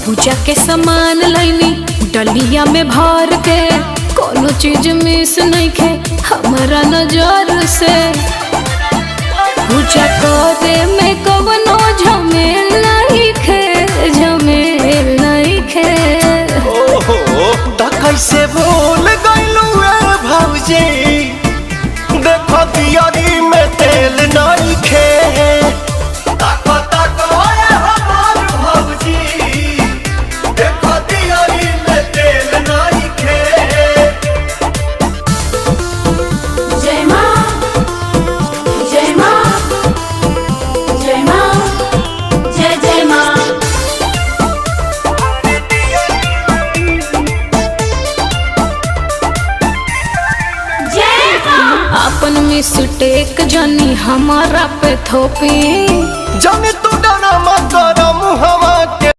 पूजा के सामान लैनी डलिया में भर के, कोनो चीज मिस नहीं खे हमारा नजर से। पूजा करे में कवनो झमेल नहीं खे, झमेल नहीं खे। ओहो त कैसे भूल गइलू ए भौजी, देखो दियारी में तेल नहीं खे। अपन मिस्टेक जानी हमारा पे थोपी, जाने तू डरा मत